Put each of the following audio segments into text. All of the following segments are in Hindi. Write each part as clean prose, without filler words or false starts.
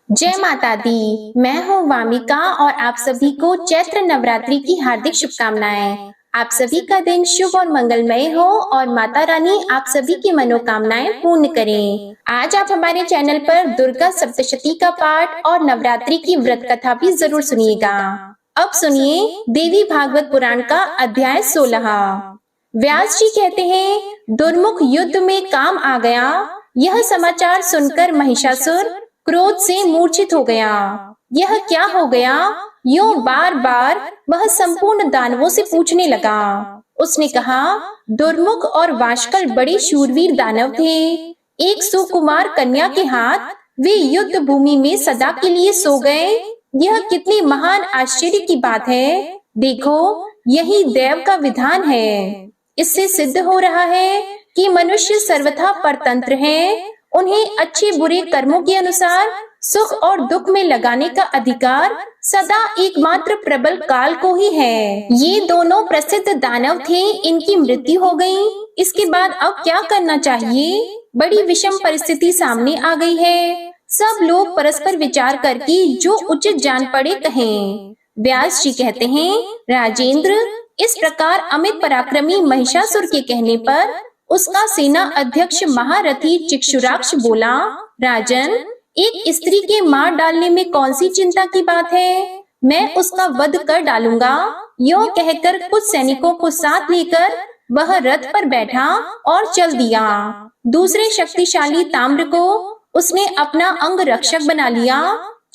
जय माता दी। मैं हूँ वामिका और आप सभी को चैत्र नवरात्रि की हार्दिक शुभकामनाएं। आप सभी का दिन शुभ और मंगलमय हो और माता रानी आप सभी की मनोकामनाएं पूर्ण करें। आज आप हमारे चैनल पर दुर्गा सप्तशती का पाठ और नवरात्रि की व्रत कथा भी जरूर सुनिएगा। अब सुनिए देवी भागवत पुराण का अध्याय 16। व्यास जी कहते हैं, दुर्मुख युद्ध में काम आ गया। यह समाचार सुनकर महिषासुर क्रोध से मूर्छित हो गया। यह क्या हो गया? यूं बार बार वह संपूर्ण दानवों से पूछने लगा। उसने कहा, दुर्मुख और वाशकल बड़े शूरवीर दानव थे। एक सुकुमार कन्या के हाथ वे युद्ध भूमि में सदा के लिए सो गए। यह कितनी महान आश्चर्य की बात है। देखो, यही देव का विधान है। इससे सिद्ध हो रहा है कि मनुष्य सर्वथा परतंत्र हैं। उन्हें अच्छे बुरे कर्मों के अनुसार सुख और दुख में लगाने का अधिकार सदा एकमात्र प्रबल काल को ही है। ये दोनों प्रसिद्ध दानव थे, इनकी मृत्यु हो गई। इसके बाद अब क्या करना चाहिए? बड़ी विषम परिस्थिति सामने आ गई है। सब लोग परस्पर विचार करके जो उचित जान पड़े कहें। व्यास जी कहते हैं, राजेंद्र, इस प्रकार अमित पराक्रमी महिषासुर के कहने पर उसका सेना अध्यक्ष महारथी चिक्षुराक्ष बोला, राजन, एक स्त्री के मार डालने में कौन सी चिंता की बात है? मैं उसका वध कर डालूंगा। यूं कहकर कुछ सैनिकों को साथ लेकर वह रथ पर बैठा और चल दिया। दूसरे शक्तिशाली ताम्र को उसने अपना अंग रक्षक बना लिया।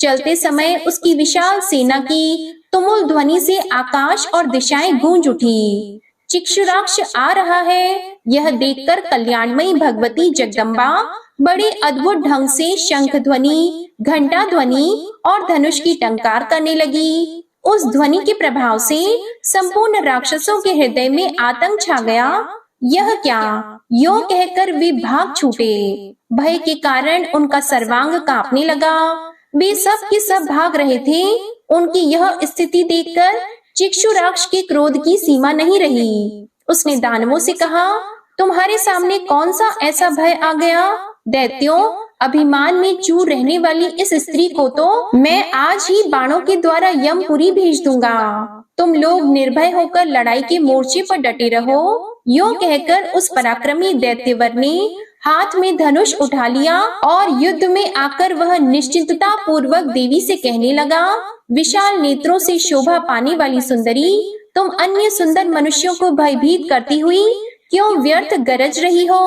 चलते समय उसकी विशाल सेना की तुमुल ध्वनि से आकाश और दिशाएं गूंज उठी। चिक्षुराक्ष आ रहा है, यह देखकर कल्याणमयी भगवती जगदम्बा बड़े अद्भुत ढंग से शंख ध्वनि, घंटा ध्वनि और धनुष की टंकार करने लगी। उस ध्वनि के प्रभाव से संपूर्ण राक्षसों के हृदय में आतंक छा गया। यह क्या? यूं कहकर वे भाग छूटे। भय के कारण उनका सर्वांग कांपने लगा। वे सब के सब भाग रहे थे। उनकी यह स्थिति देखकर चिक्षुराक्ष के क्रोध की सीमा नहीं रही। उसने दानवों से कहा, तुम्हारे सामने कौन सा ऐसा भय आ गया? दैत्यों, अभिमान में चूर रहने वाली इस स्त्री को तो मैं आज ही बाणों के द्वारा यमपुरी भेज दूंगा। तुम लोग निर्भय होकर लड़ाई के मोर्चे पर डटे रहो। यूं कहकर उस पराक्रमी दैत्यवर ने हाथ में धनुष उठा लिया और युद्ध में आकर वह निश्चिंतता पूर्वक देवी से कहने लगा, विशाल नेत्रों से शोभा पाने वाली सुंदरी, तुम अन्य सुंदर मनुष्यों को भयभीत करती हुई क्यों व्यर्थ गरज रही हो?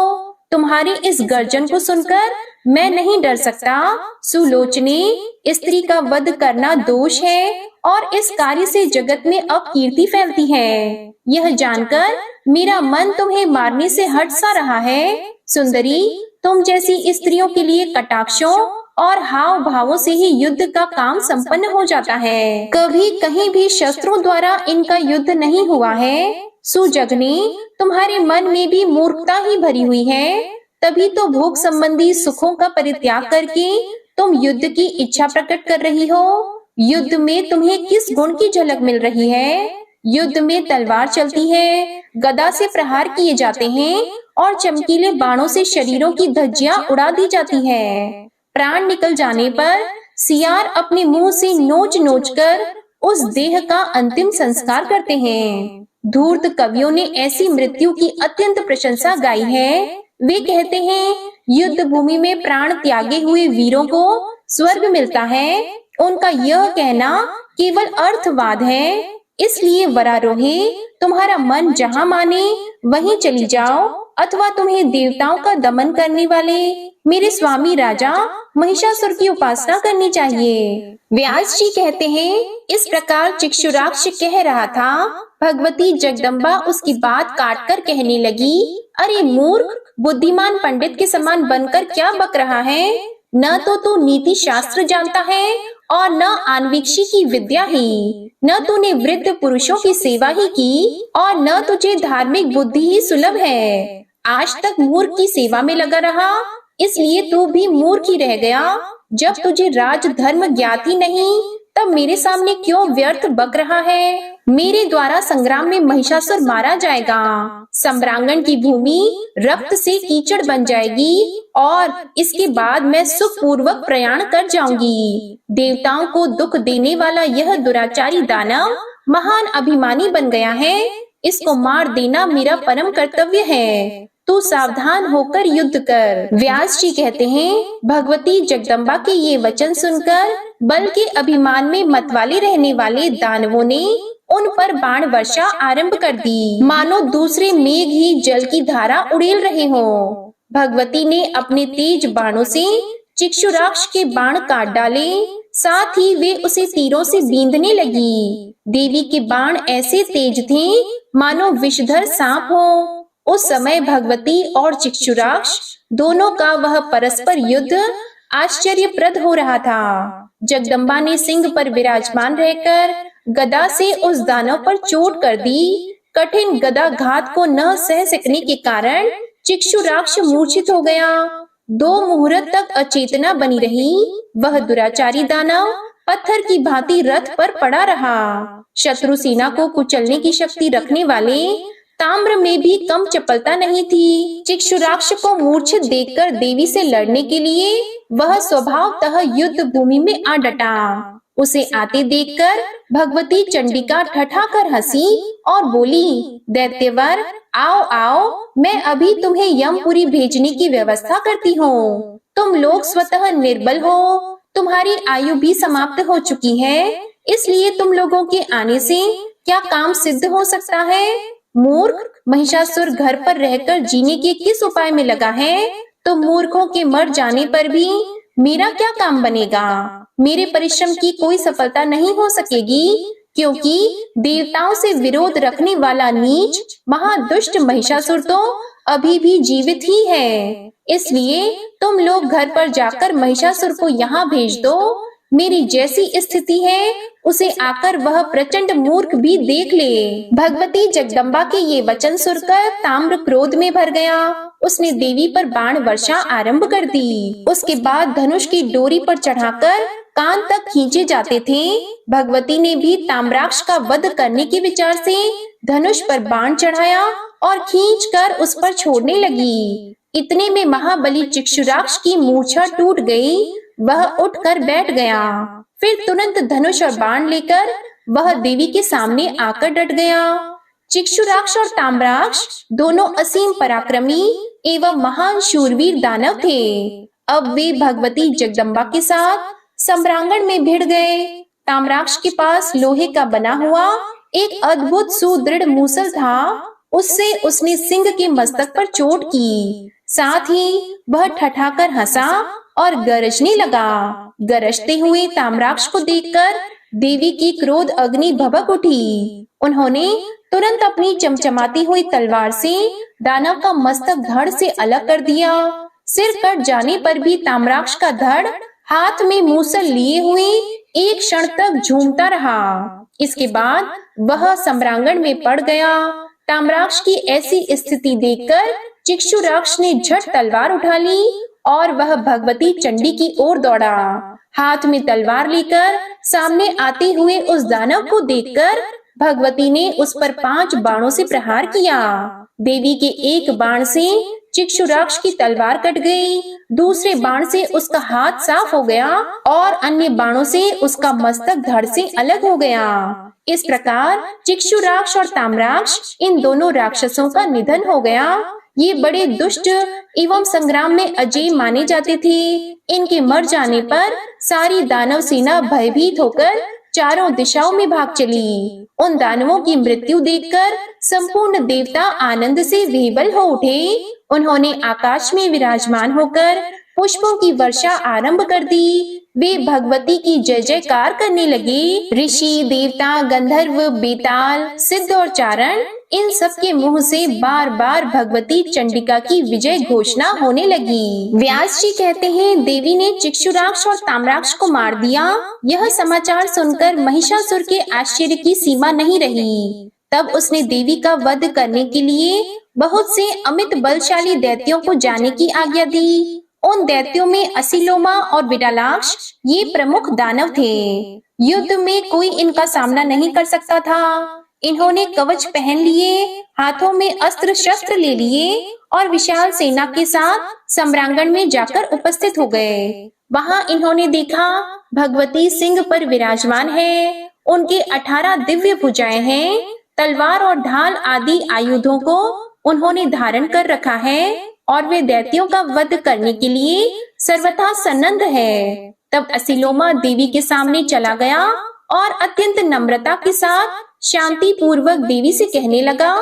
तुम्हारे इस गर्जन को सुनकर मैं नहीं डर सकता। सुलोचने, स्त्री का वध करना दोष है और इस कार्य से जगत में अपकीर्ति फैलती है। यह जानकर मेरा मन तुम्हें मारने से हट सा रहा है। सुंदरी, तुम जैसी स्त्रियों के लिए कटाक्षों और हाव भावों से ही युद्ध का काम संपन्न हो जाता है। कभी कहीं भी शस्त्रों द्वारा इनका युद्ध नहीं हुआ है। सुजगने, तुम्हारे मन में भी मूर्खता ही भरी हुई है। तभी तो भोग संबंधी सुखों का परित्याग करके तुम युद्ध की इच्छा प्रकट कर रही हो। युद्ध में तुम्हें किस गुण की झलक मिल रही है? युद्ध में तलवार चलती है, गदा से प्रहार किए जाते हैं और चमकीले बाणों से शरीरों की धज्जियां उड़ा दी जाती है। प्राण निकल जाने पर सियार अपने मुंह से नोच नोच कर उस देह का अंतिम संस्कार करते हैं। धूर्त कवियों ने ऐसी मृत्यु की अत्यंत प्रशंसा गाई है। वे कहते हैं, युद्ध भूमि में प्राण त्यागे हुए वीरों को स्वर्ग मिलता है। उनका यह कहना केवल अर्थवाद है। इसलिए वरारोहे, तुम्हारा मन जहाँ माने वहीं चली जाओ, अथवा तुम्हें देवताओं का दमन करने वाले मेरे स्वामी राजा महिषासुर की उपासना करनी चाहिए। व्यास जी कहते हैं, इस प्रकार चिक्षुराक्ष कह रहा था। भगवती जगदम्बा उसकी बात काट कर कहने लगी, अरे मूर्ख, बुद्धिमान पंडित के समान बनकर क्या बक रहा है? न तो तू नीति शास्त्र जानता है और न आन्वीक्षी की विद्या ही। न तूने वृद्ध पुरुषों की सेवा ही की और न तुझे धार्मिक बुद्धि ही सुलभ है। आज तक मूर्ख की सेवा में लगा रहा, इसलिए तू भी मूर्ख ही रह गया। जब तुझे राज धर्म ज्ञात ही नहीं, तब मेरे सामने क्यों व्यर्थ बक रहा है? मेरे द्वारा संग्राम में महिषासुर मारा जाएगा। सम्रांगण की भूमि रक्त से कीचड़ बन जाएगी और इसके बाद मैं सुखपूर्वक प्रयाण कर जाऊंगी। देवताओं को दुख देने वाला यह दुराचारी दानव महान अभिमानी बन गया है। इसको मार देना मेरा परम कर्तव्य है। तू सावधान होकर युद्ध कर। व्यास जी कहते हैं, भगवती जगदम्बा के ये वचन सुनकर बल के अभिमान में मतवाले रहने वाले दानवों ने उन पर बाण वर्षा आरंभ कर दी, मानो दूसरे मेघ ही जल की धारा उड़ेल रहे हो। भगवती ने अपने तेज बाणों से चिक्षुराक्ष के बाण काट डाले, साथ ही वे उसे तीरों से बींधने लगी। देवी के बाण ऐसे तेज थे मानो विषधर सांप हो। उस समय भगवती और चिक्षुराक्ष दोनों का वह परस्पर युद्ध आश्चर्यप्रद हो रहा था। जगदम्बा ने सिंह पर विराजमान रहकर गदा से उस दानव पर चोट कर दी। कठिन गदा घात को न सह सकने के कारण चिक्षुराक्ष मूर्छित हो गया। 2 मुहूर्त तक अचेतना बनी रही। वह दुराचारी दानव पत्थर की भांति रथ पर पड़ा रहा। शत्रु सेना को कुचलने की शक्ति रखने वाले ताम्र में भी कम चपलता नहीं थी। चिक्षुराक्ष को मूर्छित देखकर देवी से लड़ने के लिए वह स्वभावतः युद्ध भूमि में आ डटा। उसे आते देखकर भगवती चंडिका ठठाकर हंसी और बोली, दैत्यवर आओ आओ, मैं अभी तुम्हें यमपुरी भेजने की व्यवस्था करती हूँ। तुम लोग स्वतः निर्बल हो, तुम्हारी आयु भी समाप्त हो चुकी है, इसलिए तुम लोगों के आने से क्या काम सिद्ध हो सकता है? मूर्ख, महिषासुर घर पर रहकर जीने के किस उपाय में लगा है? तो मूर्खों के मर जाने पर भी मेरा क्या काम बनेगा? मेरे परिश्रम की कोई सफलता नहीं हो सकेगी, क्योंकि देवताओं से विरोध रखने वाला नीच महादुष्ट महिषासुर तो अभी भी जीवित ही है। इसलिए तुम लोग घर पर जाकर महिषासुर को यहाँ भेज दो। मेरी जैसी स्थिति है उसे आकर वह प्रचंड मूर्ख भी देख ले। भगवती जगदम्बा के ये वचन सुनकर ताम्र क्रोध में भर गया। उसने देवी पर बाण वर्षा आरंभ कर दी। उसके बाद धनुष की डोरी पर चढ़ाकर कान तक खींचे जाते थे। भगवती ने भी ताम्राक्ष का वध करने के विचार से धनुष पर बाण चढ़ाया और खींचकर उस पर छोड़ने लगी। इतने में महाबली चिक्षुराक्ष की मूर्छा टूट गई। वह उठकर बैठ गया। फिर तुरंत धनुष और बाण लेकर वह देवी के सामने आकर डट गया। चिक्षुराक्ष और ताम्राक्ष दोनों असीम पराक्रमी एवं महान शूरवीर दानव थे। अब वे भगवती जगदम्बा के साथ सम्रांगण में भिड़ गए। ताम्राक्ष के पास लोहे का बना हुआ एक अद्भुत सुदृढ़ मूसल था। उससे उसने सिंह के मस्तक पर चोट की। साथ ही वह ठठाकर हंसा और गरजने लगा। गरजते हुए ताम्राक्ष को देखकर देवी की क्रोध अग्नि भभक उठी। उन्होंने तुरंत अपनी चमचमाती हुई तलवार से दानव का मस्तक धड़ से अलग कर दिया। सिर कट जाने पर भी ताम्राक्ष का धड़ हाथ में मूसल लिए हुए एक क्षण तक झूमता रहा। इसके बाद वह सम्रांगण में पड़ गया। ताम्राक्ष की ऐसी स्थिति देखकर चिक्षुराक्ष ने झट तलवार उठा ली और वह भगवती चंडी की ओर दौड़ा। हाथ में तलवार लेकर सामने आते हुए उस दानव को देखकर भगवती ने उस पर 5 बाणों से प्रहार किया। देवी के एक बाण से चिक्षुराक्ष की तलवार कट गई, दूसरे बाण से उसका हाथ साफ हो गया और अन्य बाणों से उसका मस्तक धड़ से अलग हो गया। इस प्रकार चिक्षुराक्ष और ताम्राक्ष इन दोनों राक्षसों का निधन हो गया। ये बड़े दुष्ट एवं संग्राम में अजेय माने जाते थे। इनके मर जाने पर सारी दानव सेना भयभीत होकर चारों दिशाओं में भाग चली। उन दानवों की मृत्यु देखकर संपूर्ण देवता आनंद से विह्वल हो उठे। उन्होंने आकाश में विराजमान होकर पुष्पों की वर्षा आरंभ कर दी। वे भगवती की जय जयकार करने लगे। ऋषि, देवता, गंधर्व, बेताल, सिद्ध और चारण इन सब के मुंह से बार बार भगवती चंडिका की विजय घोषणा होने लगी। व्यास जी कहते हैं, देवी ने चिक्षुराक्ष और ताम्राक्ष को मार दिया। यह समाचार सुनकर महिषासुर के आश्चर्य की सीमा नहीं रही। तब उसने देवी का वध करने के लिए बहुत से अमित बलशाली दैत्यों को जाने की आज्ञा दी। उन दैत्यों में असीलोमा और विडालाक्ष ये प्रमुख दानव थे। युद्ध में कोई इनका सामना नहीं कर सकता था। इन्होंने कवच पहन लिए, हाथों में अस्त्र शस्त्र ले लिए और विशाल सेना के साथ सम्रांगण में जाकर उपस्थित हो गए। वहां इन्होंने देखा भगवती सिंह पर विराजमान है। उनके 18 दिव्य भुजाएं हैं। तलवार और ढाल आदि आयुधों को उन्होंने धारण कर रखा है और वे दैत्यों का वध करने के लिए सर्वथा सन्नद्ध है। तब असीलोमा देवी के सामने चला गया और अत्यंत नम्रता के साथ शांति पूर्वक देवी से कहने लगा।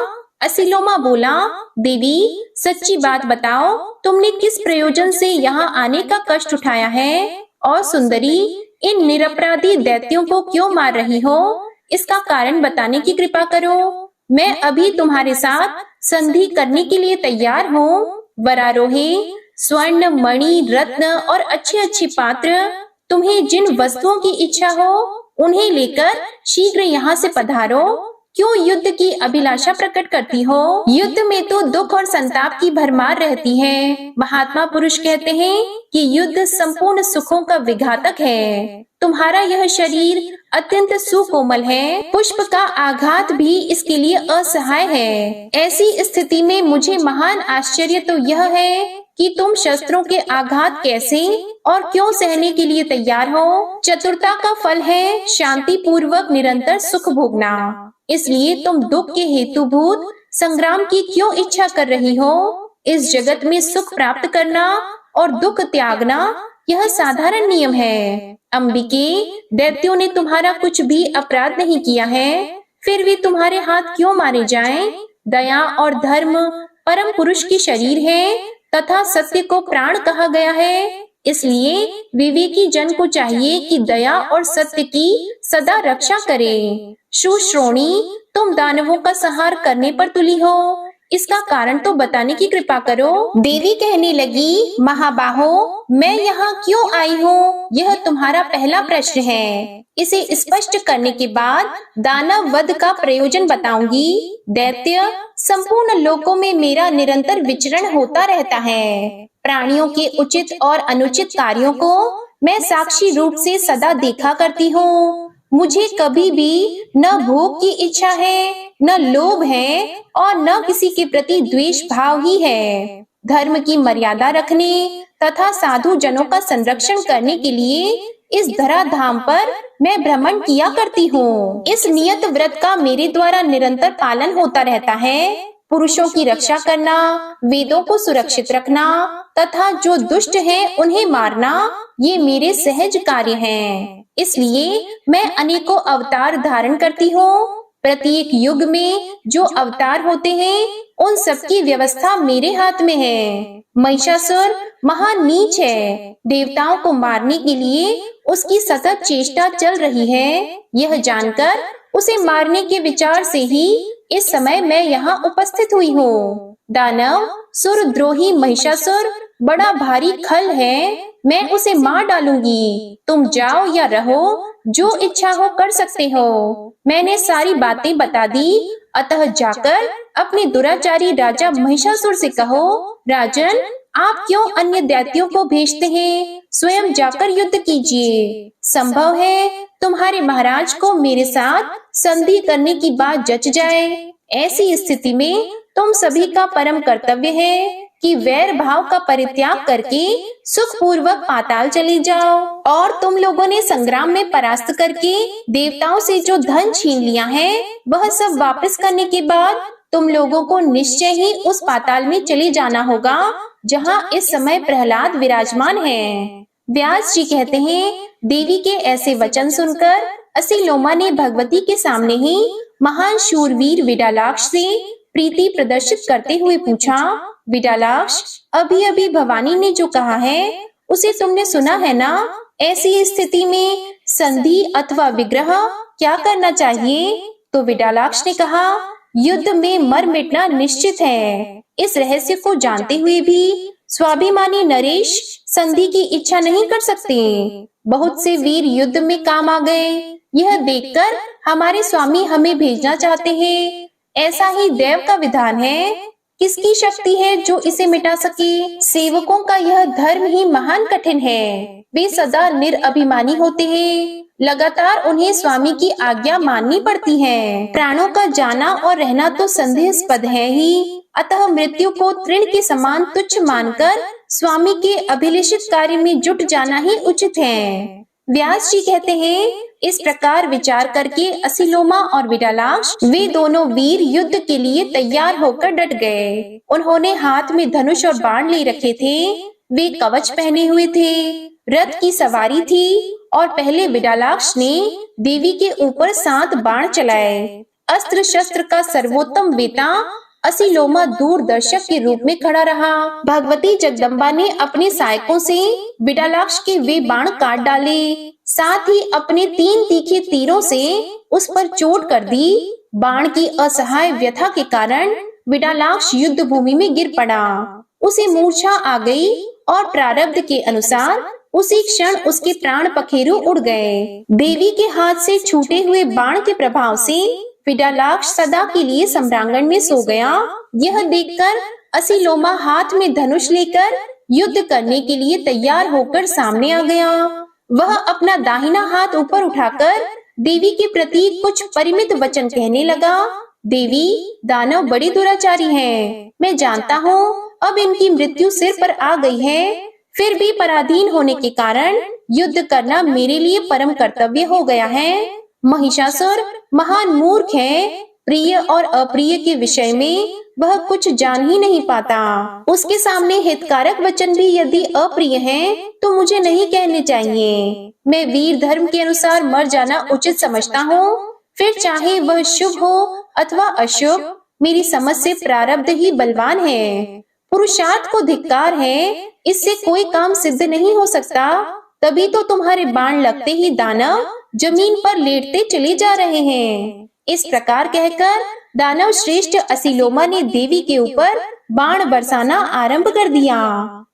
असीलोमा बोला, देवी सच्ची बात बताओ, तुमने किस प्रयोजन से यहाँ आने का कष्ट उठाया है? और सुंदरी, इन निरपराधी दैत्यों को क्यों मार रही हो? इसका कारण बताने की कृपा करो। मैं अभी तुम्हारे साथ संधि करने के लिए तैयार हूँ। वरारोही, स्वर्ण, मणि, रत्न और अच्छे अच्छे पात्र, तुम्हें जिन वस्तुओं की इच्छा हो उन्हें लेकर शीघ्र यहाँ से पधारो। क्यों युद्ध की अभिलाषा प्रकट करती हो? युद्ध में तो दुख और संताप की भरमार रहती है। महात्मा पुरुष कहते हैं कि युद्ध संपूर्ण सुखों का विघातक है। तुम्हारा यह शरीर अत्यंत सुकोमल है, पुष्प का आघात भी इसके लिए असहाय है। ऐसी स्थिति में मुझे महान आश्चर्य तो यह है कि तुम शस्त्रों के आघात कैसे और क्यों सहने के लिए तैयार हो? चतुरता का फल है शांति पूर्वक निरंतर सुख भोगना। इसलिए तुम दुख के हेतुभूत संग्राम की क्यों इच्छा कर रही हो? इस जगत में सुख प्राप्त करना और दुख त्यागना यह साधारण नियम है। अंबिके, दैत्यों ने तुम्हारा कुछ भी अपराध नहीं किया है, फिर भी तुम्हारे हाथ क्यों मारे जाएं? दया और धर्म परम पुरुष की शरीर है तथा सत्य को प्राण कहा गया है। इसलिए विवेकी जन को चाहिए कि दया और सत्य की सदा रक्षा करे। सुश्रोणी, तुम दानवों का संहार करने पर तुली हो, इसका कारण तो बताने की कृपा करो। देवी कहने लगी, महाबाहो, मैं यहाँ क्यों आई हूँ यह तुम्हारा पहला प्रश्न है। इसे स्पष्ट करने के बाद दानव वध का प्रयोजन बताऊंगी। दैत्य, संपूर्ण लोकों में मेरा निरंतर विचरण होता रहता है। प्राणियों के उचित और अनुचित कार्यों को मैं साक्षी रूप से सदा देखा करती हूँ। मुझे कभी भी न भोग की इच्छा है, न लोभ है और न किसी के प्रति द्वेष भाव ही है। धर्म की मर्यादा रखने तथा साधु जनों का संरक्षण करने के लिए इस धराधाम पर मैं भ्रमण किया करती हूँ। इस नियत व्रत का मेरे द्वारा निरंतर पालन होता रहता है। पुरुषों की रक्षा करना, वेदों को सुरक्षित रखना तथा जो दुष्ट हैं उन्हें मारना, ये मेरे सहज कार्य हैं। इसलिए मैं अनेकों अवतार धारण करती हूँ। प्रत्येक युग में जो अवतार होते हैं उन सबकी व्यवस्था मेरे हाथ में है। महिषासुर महान नीच है। देवताओं को मारने के लिए उसकी सतत चेष्टा चल रही है। यह जानकर उसे मारने के विचार से ही इस समय मैं यहाँ उपस्थित हुई हूँ। दानव सुरद्रोही महिषासुर बड़ा भारी खल है, मैं उसे मार डालूंगी। तुम जाओ या रहो, जो इच्छा हो कर सकते हो। मैंने सारी बातें बता दी, अतः जाकर अपने दुराचारी राजा महिषासुर से कहो, राजन, आप क्यों अन्य दैत्यों को भेजते हैं? स्वयं जाकर युद्ध कीजिए। संभव है तुम्हारे महाराज को मेरे साथ संधि करने की बात जच जाए। ऐसी स्थिति में तुम सभी का परम कर्तव्य है कि वैर भाव का परित्याग करके सुख पूर्वक पाताल चले जाओ। और तुम लोगों ने संग्राम में परास्त करके देवताओं से जो धन छीन लिया है वह सब वापस करने के बाद तुम लोगों को निश्चय ही उस पाताल में चले जाना होगा जहाँ इस समय प्रहलाद विराजमान है। व्यास जी कहते हैं, देवी के ऐसे वचन सुनकर असीलोमा ने भगवती के सामने ही महान शूरवीर विडालाक्ष से प्रीति प्रदर्शित करते हुए पूछा, विडालाक्ष, अभी अभी भवानी ने जो कहा है उसे तुमने सुना है ना? ऐसी स्थिति में संधि अथवा विग्रह क्या करना चाहिए? तो विडालाक्ष ने कहा, युद्ध में मर मिटना निश्चित है। इस रहस्य को जानते हुए भी स्वाभिमानी नरेश संधि की इच्छा नहीं कर सकते। बहुत से वीर युद्ध में काम आ गए, यह देखकर हमारे स्वामी हमें भेजना चाहते हैं। ऐसा ही देव का विधान है। किसकी शक्ति है जो इसे मिटा सके? सेवकों का यह धर्म ही महान कठिन है। वे सदा निरअभिमानी होते हैं, लगातार उन्हें स्वामी की आज्ञा माननी पड़ती है। प्राणों का जाना और रहना तो संदेहास्पद है ही, अतः मृत्यु को तृण के समान तुच्छ मानकर स्वामी के अभिलषित कार्य में जुट जाना ही उचित है। व्यास जी कहते हैं, इस प्रकार विचार करके असीलोमा और विडालाक्ष वे दोनों वीर युद्ध के लिए तैयार होकर डट गए। उन्होंने हाथ में धनुष और बाण ले रखे थे, वे कवच पहने हुए थे, रथ की सवारी थी और पहले विडालाक्ष ने देवी के ऊपर 7 बाण चलाए। अस्त्र शस्त्र का सर्वोत्तम वेता असीलोमा दूरदर्शक के रूप में खड़ा रहा। भगवती जगदम्बा ने अपने सहायकों से विडालाक्ष के वे बाण काट डाले, साथ ही अपने 3 तीखे तीरों से उस पर चोट कर दी। बाण की असहाय व्यथा के कारण विडालाक्ष युद्ध भूमि में गिर पड़ा। उसे मूर्छा आ गई और प्रारब्ध के अनुसार उसी क्षण उसके प्राण पखेरु उड़ गए। देवी के हाथ से छूटे हुए बाण के प्रभाव से विडालाक्ष सदा के लिए सम्रांगण में सो गया। यह देखकर असीलोमा हाथ में धनुष लेकर युद्ध करने के लिए तैयार होकर सामने आ गया। वह अपना दाहिना हाथ ऊपर उठाकर देवी के प्रति कुछ परिमित वचन कहने लगा। देवी, दानव बड़ी दुराचारी हैं। मैं जानता हूँ अब इनकी मृत्यु सिर पर आ गई है, फिर भी पराधीन होने के कारण युद्ध करना मेरे लिए परम कर्तव्य हो गया है। महिषासुर महान मूर्ख है, प्रिय और अप्रिय के विषय में वह कुछ जान ही नहीं पाता। उसके सामने हितकारक वचन भी यदि अप्रिय हैं, तो मुझे नहीं कहने चाहिए। मैं वीर धर्म के अनुसार मर जाना उचित समझता हूँ, फिर चाहे वह शुभ हो अथवा अशुभ, मेरी समझ से प्रारब्ध ही बलवान है। पुरुषार्थ को धिक्कार है, इससे कोई काम सिद्ध नहीं हो सकता। तभी तो तुम्हारे बाण लगते ही दानव जमीन पर लेटते चले जा रहे हैं। इस प्रकार कहकर दानव श्रेष्ठ असीलोमा ने देवी के ऊपर बाण बरसाना आरंभ कर दिया।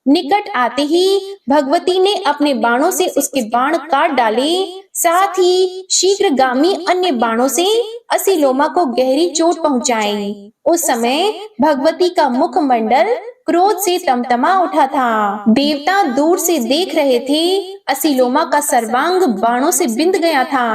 निकट आते ही भगवती ने अपने बाणों से उसके बाण काट डाले, साथ ही शीघ्रगामी अन्य बाणों से असीलोमा को गहरी चोट पहुंचाई। उस समय भगवती का मुखमंडल क्रोध से तमतमा उठा था। देवता दूर से देख रहे थे। असीलोमा का सर्वांग बाणों से बिंद गया था,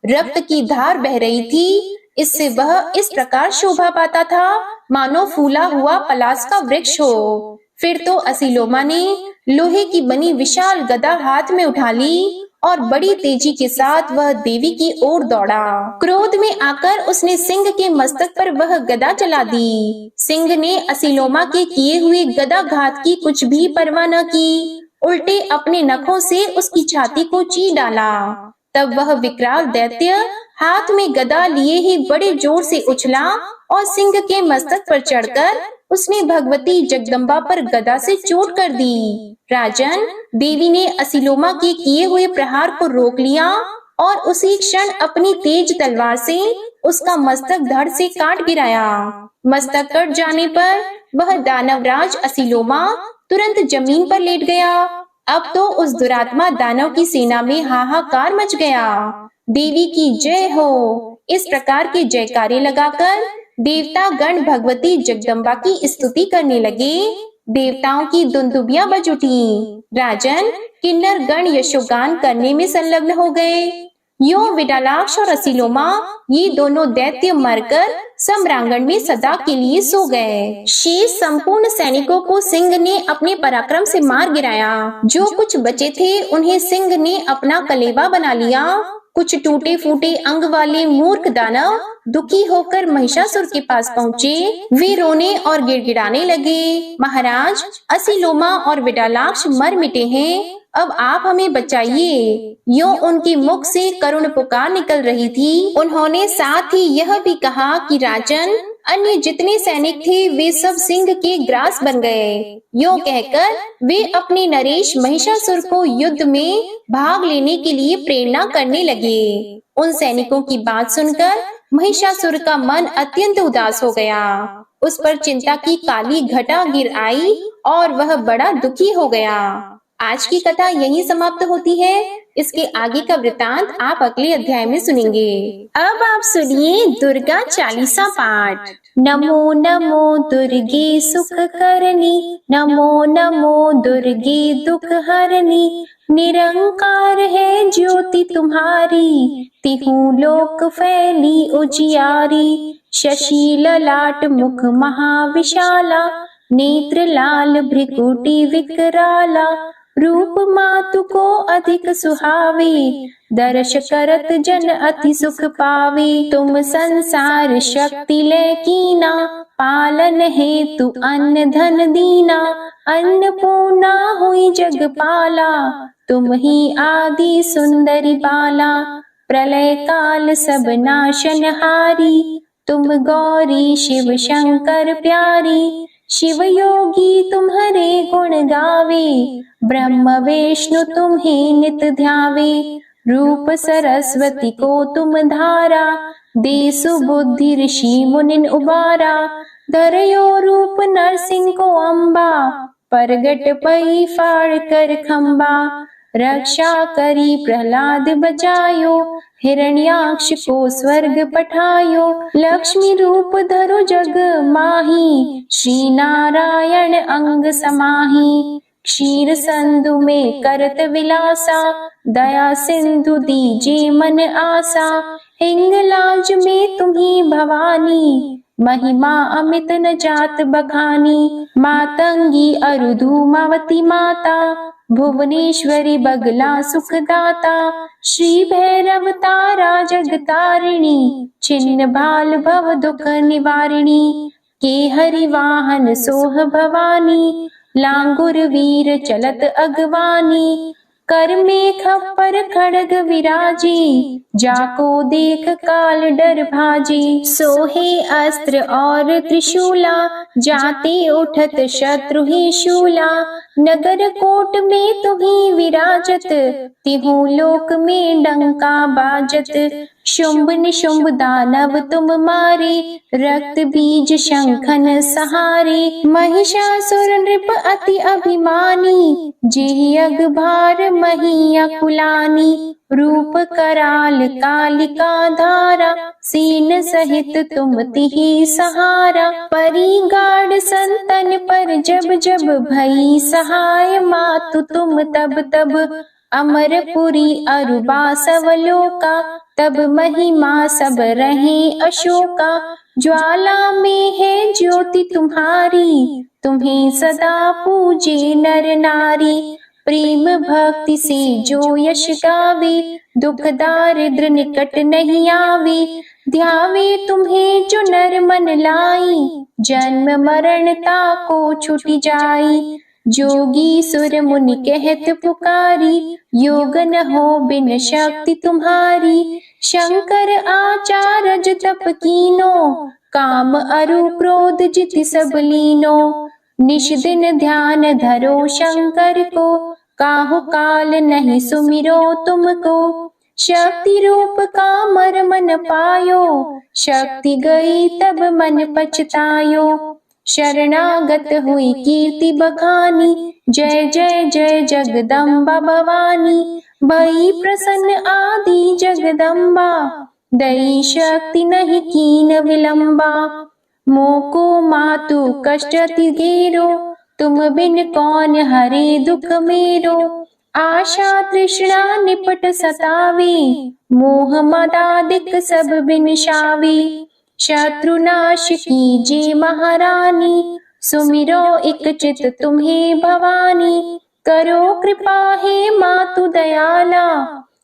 रक्त की धार बह रही थी। इससे वह इस प्रकार शोभा पाता था मानो फूला हुआ पलास का वृक्ष हो। फिर तो असीलोमा ने लोहे की बनी विशाल गदा हाथ में उठा ली और बड़ी तेजी के साथ वह देवी की ओर दौड़ा। क्रोध में आकर उसने सिंह के मस्तक पर वह गदा चला दी। सिंह ने असीलोमा के किए हुए गदा घात की कुछ भी परवाह न की, उल्टे अपने नखों से उसकी छाती को ची डाला। तब वह विकराल दैत्य हाथ में गदा लिए ही बड़े जोर से उछला और सिंह के मस्तक पर चढ़कर उसने भगवती जगदम्बा पर गदा से चोट कर दी। राजन, देवी ने असीलोमा के किए हुए प्रहार को रोक लिया और उसी क्षण अपनी तेज तलवार से उसका मस्तक धड़ से काट गिराया। मस्तक कट जाने पर वह दानवराज असीलोमा तुरंत जमीन पर लेट गया। अब तो उस दुरात्मा दानव की सेना में हाहाकार मच गया। देवी की जय हो, इस प्रकार के जयकारे लगाकर देवता गण भगवती जगदम्बा की स्तुति करने लगे। देवताओं की दुंदुबियां बज उठी। राजन, किन्नर गण यशोगान करने में संलग्न हो गए। यो विडालाक्ष और असीलोमा ये दोनों दैत्य मरकर सम्रांगण में सदा के लिए सो गए। शेष संपूर्ण सैनिकों को सिंह ने अपने पराक्रम से मार गिराया। जो कुछ बचे थे उन्हें सिंह ने अपना कलेवा बना लिया। कुछ टूटे फूटे अंग वाले मूर्ख दानव दुखी होकर महिषासुर के पास पहुँचे। वे रोने और गिड़गिड़ाने लगे, महाराज, असीलोमा और विडालाक्ष मर मिटे हैं, अब आप हमें बचाइए। यूं उनके मुख से करुण पुकार निकल रही थी। उन्होंने साथ ही यह भी कहा कि राजन, अन्य जितने सैनिक थे वे सब सिंह के ग्रास बन गए। यूं कहकर वे अपने नरेश महिषासुर को युद्ध में भाग लेने के लिए प्रेरणा करने लगे। उन सैनिकों की बात सुनकर महिषासुर का मन अत्यंत उदास हो गया। उस पर चिंता की काली घटा गिर आई और वह बड़ा दुखी हो गया। आज की कथा यहीं समाप्त होती है। इसके आगे का वृतांत आप अगले अध्याय में सुनेंगे। अब आप सुनिए दुर्गा चालीसा पाठ। नमो नमो दुर्गे सुख करनी, नमो नमो दुर्गे दुख हरनी। निरंकार है ज्योति तुम्हारी, तिहु लोक फैली उजियारी। शशि ललाट मुख महाविशाला, नेत्र लाल भ्रिकुटी विकराला। रूप मातु को अधिक सुहावे, दर्श करत जन अति सुख पावे। तुम संसार शक्ति ले कीना, पालन हेतु अन्न धन दीना। अन्नपूर्णा हुई जगपाला, तुम ही आदि सुंदरी बाला। प्रलय काल सब नाशनहारी, तुम गौरी शिव शंकर प्यारी। शिव योगी तुम्हारे गुण गावे, ब्रह्म विष्णु तुम्हें नित ध्यावे। रूप सरस्वती को तुम धारा, दे सुबुद्धि ऋषि मुनिन उबारा। धरयो रूप नरसिंह को अम्बा, परगट पई फाड़ कर खम्बा। रक्षा करी प्रहलाद बचायो, हिरण्याक्ष को स्वर्ग पठायो। लक्ष्मी रूप धरो जग माही, श्री नारायण अंग समाही। क्षीर संधु में करत विलासा, दया सिंधु दीजे मन आसा। हिंगलाज में तुम्ही भवानी, महिमा अमित न जात बखानी। मातंगी अरुधुमावती माता, भुवनेश्वरी बगला सुखदाता। श्री भैरव तारा जगतारिणी, छिन्न भाल भव दुख निवारिणी। के हरि वाहन सोह भवानी, लांगुर वीर चलत अगवानी। कर में खप्पर खड़ग विराजी, जाको देख काल डर भाजी। सोहे अस्त्र और त्रिशूला, जाते उठत शत्रु ही शूला। नगर कोट में तुम्ही विराजत, तिहु लोक में डंका बाजत। शुंभ निशुंभ दानव तुम मारे, रक्त बीज शंखन सहारे। महिषासुर नृप अति अभिमानी, जेहि अगभार मही अकुलानी। रूप कराल कालिका धारा, सीन सहित तुम तिहि सहारा। परी गाढ़ संतन पर जब जब भई सहाय, मातु तुम तब तब। अमरपुरी अरुबा सवलोका, तब महिमा सब रहे अशोका। ज्वाला में है ज्योति तुम्हारी, तुम्हें सदा पूजे नर नारी। प्रेम भक्ति से जो यश गावे, दुख दारिद्र निकट नहीं आवे। ध्यावे तुम्हें जो नर मन लाई, जन्म मरणता को छुटी जाई। जोगी सुर मुनि कहत पुकारी, योग न हो बिन शक्ति तुम्हारी। शंकर आचारज तप कीनो, काम अरु क्रोध जिति सब लीनो। निश दिन ध्यान धरो शंकर को, काहु काल नहीं सुमिरो तुमको। शक्ति रूप का मर मन पायो, शक्ति गई तब मन पछतायो। शरणागत हुई कीर्ति बखानी, जय जय जय जगदम्बा भवानी। भई प्रसन्न आदि जगदम्बा, दई शक्ति नहीं कीन विलंबा। मोको मातु कष्ट अति घेरो, तुम बिन कौन हरे दुख मेरो। आशा तृष्णा निपट सतावे, मोह मदादिक सब बिनशावे। शत्रुनाश कीजे महारानी, सुमिरो एक चित तुम्हें भवानी। करो कृपा हे मातु दयाला,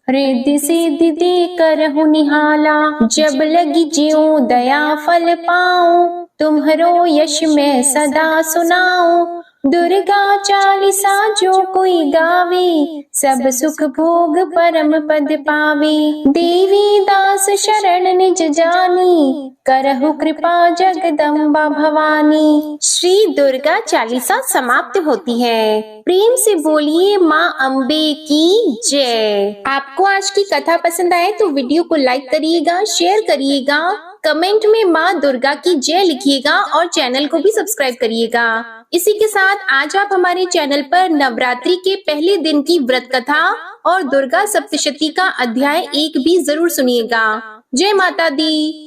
रिद्धि सिद्धि दे करहु निहाला। जब लगी ज्यों दया फल पाऊं, तुम्हरो यश मैं सदा सुनाऊं। दुर्गा चालीसा जो कोई गावे, सब सुख भोग परम पद पावे। देवी दास शरण निज जानी, करहु कृपा जगदम्बा भवानी। श्री दुर्गा चालीसा समाप्त होती है। प्रेम से बोलिए माँ अम्बे की जय। आपको आज की कथा पसंद आए तो वीडियो को लाइक करिएगा, शेयर करिएगा, कमेंट में माँ दुर्गा की जय लिखिएगा और चैनल को भी सब्सक्राइब करिएगा। इसी के साथ आज आप हमारे चैनल पर नवरात्रि के पहले दिन की व्रत कथा और दुर्गा सप्तशती का अध्याय 1 भी जरूर सुनिएगा। जय माता दी।